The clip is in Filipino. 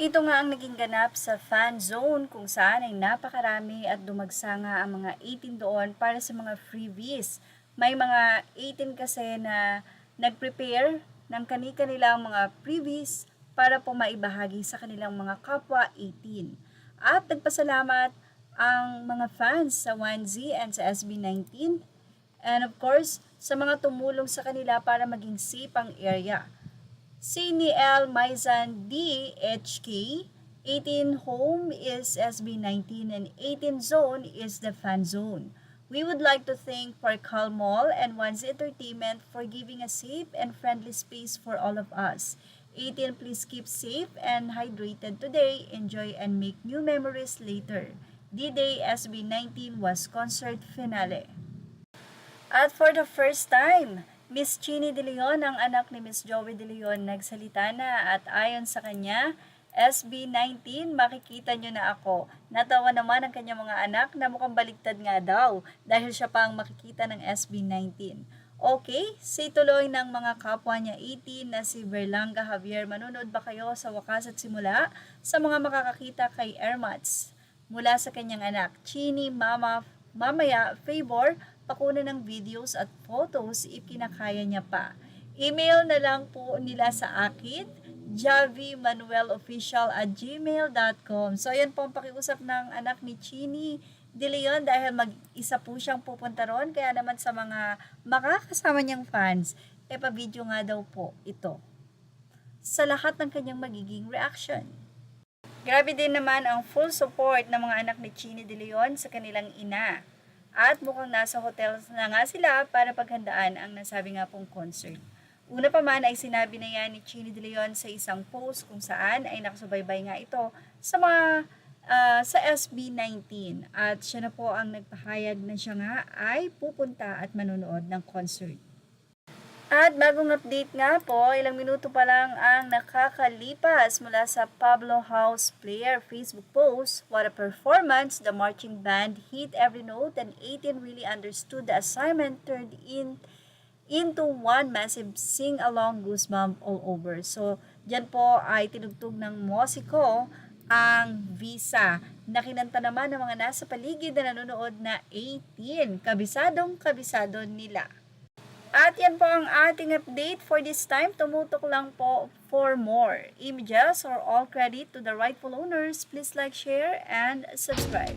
Ito nga ang naging ganap sa fan zone kung saan ay napakarami at dumagsa nga ang mga 18 doon para sa mga freebies. May mga 18 kasi na nag-prepare ng kani-kanilang mga freebies para po maibahagi sa kanilang mga kapwa 18. At nagpasalamat ang mga fans sa 1Z and sa SB19 and of course sa mga tumulong sa kanila para maging safe ang area. Si Niel Maizan DHK, 18 home is SB19 and 18 zone is the fan zone. We would like to thank Parkal Mall and One's Entertainment for giving a safe and friendly space for all of us. 18, please keep safe and hydrated today. Enjoy and make new memories later. D-Day SB19 was concert finale. At for the first time, Miss Chini De Leon, ang anak ni Miss Joey De Leon, nagsalita na at ayon sa kanya, SB19, makikita nyo na ako. Natawa naman ang kanyang mga anak na mukhang baligtad nga daw dahil siya pa ang makikita ng SB19. Okay, say tuloy ng mga kapwa niya 18 na si Berlanga Javier, manonood ba kayo sa wakas at simula sa mga makakakita kay Ermats mula sa kanyang anak, Chini, mamaya, favor, pakuna ng videos at photos if kinakaya niya pa. Email na lang po nila sa akin, javimanuelofficial@gmail.com. So, ayan po ang pakiusap ng anak ni Chini De Leon dahil mag-isa po siyang pupunta ron. Kaya naman sa mga makakasama niyang fans, pa-video nga daw po ito sa lahat ng kanyang magiging reaction. Grabe din naman ang full support ng mga anak ni Chini De Leon sa kanilang ina. At mukhang nasa hotel na nga sila para paghandaan ang nasabi nga pong concert. Una pa man ay sinabi na yan ni Chini De Leon sa isang post kung saan ay nakasubaybay nga ito sa mga sa SB19 at siya na po ang nagpahayag na siya nga ay pupunta at manonood ng concert. At bagong update nga po, ilang minuto pa lang ang nakakalipas mula sa Pablo House Player Facebook post. What a performance! The marching band hit every note and 18 really understood the assignment, turned into one massive sing-along goosebump all over. So, dyan po ay tinugtog ng musiko ang Visa na kinanta naman ng mga nasa paligid na nanonood na 18. Kabisado nila. At yan po ang ating update for this time. Tumutok lang po for more images or all credit to the rightful owners. Please like, share, and subscribe.